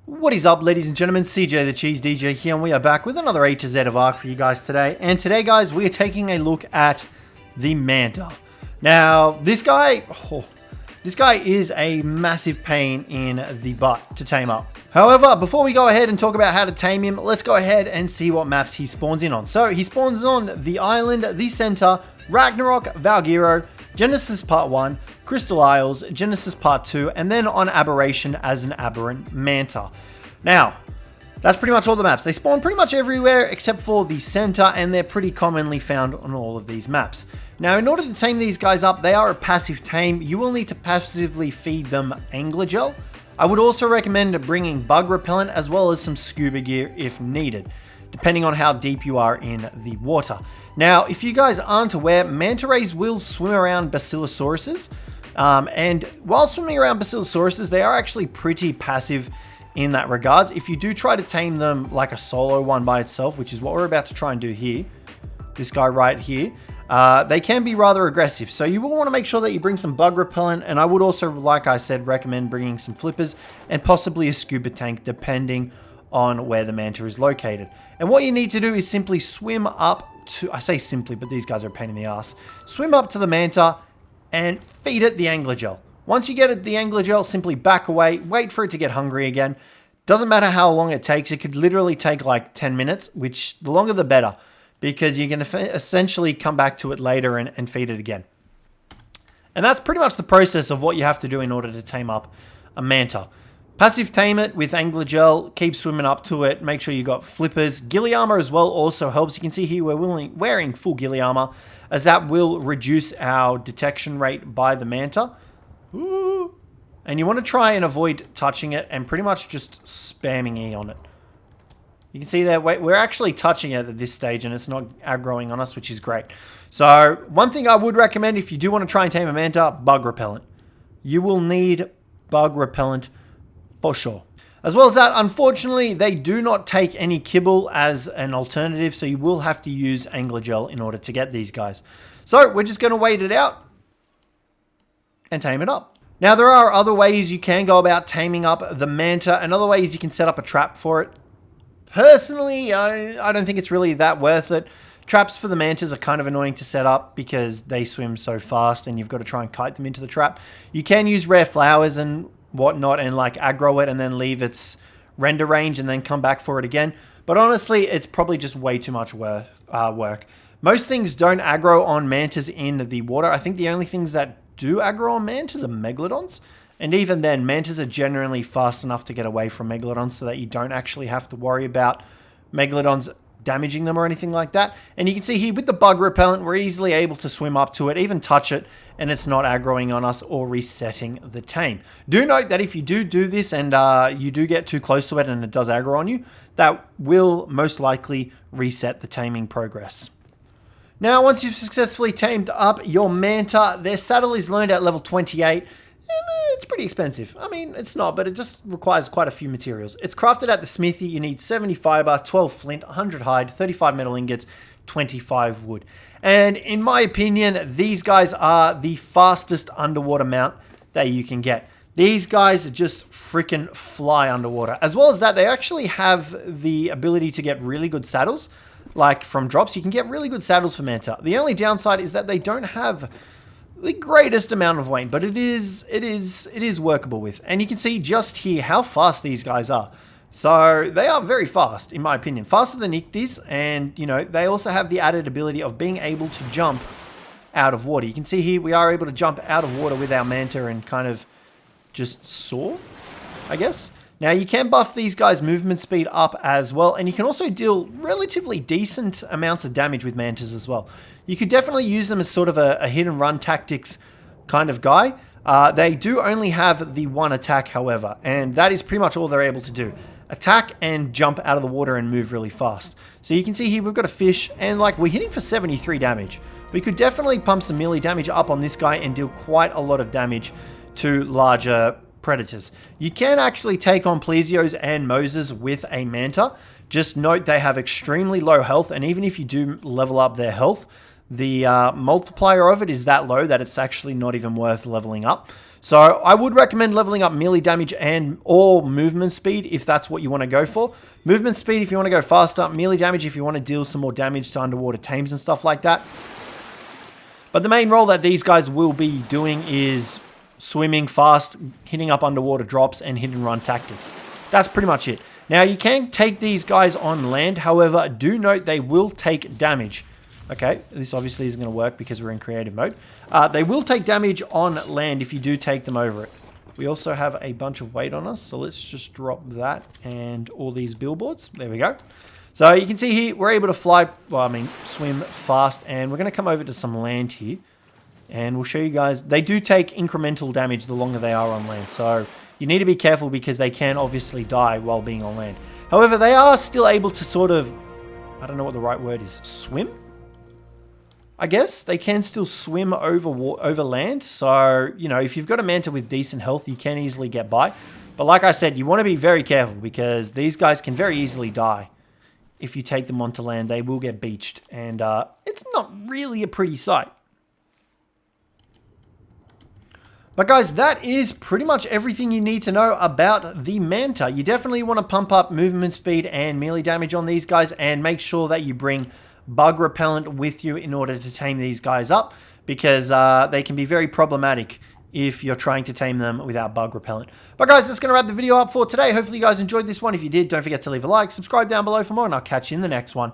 What is up, ladies and gentlemen? CJ the Cheese DJ here, and we are back with another A to Z of Ark for you guys today. And today, guys, we are taking a look at the Manta. Now, this guy is a massive pain in the butt to tame up. However, before we go ahead and talk about how to tame him, let's go ahead and see what maps he spawns in on. So, he spawns on the Island, the Center, Ragnarok, Valgyro, Genesis Part 1, Crystal Isles, Genesis Part 2, and then on Aberration as an Aberrant Manta. Now, that's pretty much all the maps. They spawn pretty much everywhere except for the Center, and they're pretty commonly found on all of these maps. Now, in order to tame these guys up, they are a passive tame. You will need to passively feed them Angler Gel. I would also recommend bringing bug repellent as well as some scuba gear if needed, depending on how deep you are in the water. Now, if you guys aren't aware, manta rays will swim around Basilisauruses, and while swimming around Basilisauruses, they are actually pretty passive in that regards. If you do try to tame them like a solo one by itself, which is what we're about to try and do here, this guy right here, they can be rather aggressive. So you will want to make sure that you bring some bug repellent, and I would also, like I said, recommend bringing some flippers and possibly a scuba tank, depending on where the manta is located. And what you need to do is simply swim up to, I say simply, but these guys are a pain in the ass. Swim up to the manta and feed it the angler gel. Once you get it the angler gel, simply back away, wait for it to get hungry again. Doesn't matter how long it takes. It could literally take like 10 minutes, which the longer the better, because you're going to essentially come back to it later and feed it again. And that's pretty much the process of what you have to do in order to tame up a manta. Passive tame it with angler gel, keep swimming up to it, make sure you got flippers. Ghillie armor as well also helps. You can see here we're wearing full ghillie armor, as that will reduce our detection rate by the manta. Ooh. And you want to try and avoid touching it and pretty much just spamming E on it. You can see that we're actually touching it at this stage and it's not aggroing on us, which is great. So one thing I would recommend if you do want to try and tame a manta, bug repellent. You will need bug repellent for sure. As well as that, unfortunately, they do not take any kibble as an alternative, so you will have to use angler gel in order to get these guys. So we're just going to wait it out and tame it up. Now, there are other ways you can go about taming up the manta, and other ways you can set up a trap for it. Personally, I don't think it's really that worth it. Traps for the mantas are kind of annoying to set up because they swim so fast and you've got to try and kite them into the trap. You can use rare flowers and whatnot and like aggro it and then leave its render range and then come back for it again. But honestly, it's probably just way too much work. Most things don't aggro on mantas in the water. I think the only things that do aggro on mantas are megalodons. And even then, mantas are generally fast enough to get away from megalodons so that you don't actually have to worry about megalodons damaging them or anything like that. And you can see here with the bug repellent, we're easily able to swim up to it, even touch it, and it's not aggroing on us or resetting the tame. Do note that if you do this and you do get too close to it and it does aggro on you, that will most likely reset the taming progress. Now, once you've successfully tamed up your manta, their saddle is learned at level 28. It's pretty expensive. I mean, it's not, but it just requires quite a few materials. It's crafted at the smithy. You need 70 fiber, 12 flint, 100 hide, 35 metal ingots, 25 wood. And in my opinion, these guys are the fastest underwater mount that you can get. These guys just freaking fly underwater. As well as that, they actually have the ability to get really good saddles. Like from drops, you can get really good saddles for manta. The only downside is that they don't have the greatest amount of weight, but it is workable with. And you can see just here how fast these guys are. So they are very fast, in my opinion, faster than Ichthys, and you know they also have the added ability of being able to jump out of water. You can see here we are able to jump out of water with our manta and kind of just soar, I guess. Now you can buff these guys' movement speed up as well, and you can also deal relatively decent amounts of damage with mantas as well. You could definitely use them as sort of a hit and run tactics kind of guy. They do only have the one attack, however, and that is pretty much all they're able to do. Attack and jump out of the water and move really fast. So you can see here we've got a fish, and like we're hitting for 73 damage. We could definitely pump some melee damage up on this guy and deal quite a lot of damage to larger predators. You can actually take on plesios and moses with a manta. Just note they have extremely low health, and even if you do level up their health, the multiplier of it is that low that it's actually not even worth leveling up. So I would recommend leveling up melee damage and or movement speed if that's what you want to go for. Movement speed if you want to go faster, melee damage if you want to deal some more damage to underwater tames and stuff like that. But the main role that these guys will be doing is swimming fast, hitting up underwater drops, and hit and run tactics. That's pretty much it. Now, you can take these guys on land. However, do note they will take damage. Okay, this obviously isn't going to work because we're in creative mode. They will take damage on land if you do take them over it. We also have a bunch of weight on us, so let's just drop that and all these billboards. There we go. So you can see here, we're able to fly, swim fast, and we're going to come over to some land here. And we'll show you guys, they do take incremental damage the longer they are on land. So you need to be careful because they can obviously die while being on land. However, they are still able to sort of, I don't know what the right word is, swim? I guess they can still swim over land. So, you know, if you've got a manta with decent health, you can easily get by. But like I said, you want to be very careful because these guys can very easily die. If you take them onto land, they will get beached. And it's not really a pretty sight. But guys, that is pretty much everything you need to know about the Manta. You definitely want to pump up movement speed and melee damage on these guys and make sure that you bring bug repellent with you in order to tame these guys up because they can be very problematic if you're trying to tame them without bug repellent. But guys, that's going to wrap the video up for today. Hopefully you guys enjoyed this one. If you did, don't forget to leave a like, subscribe down below for more, and I'll catch you in the next one.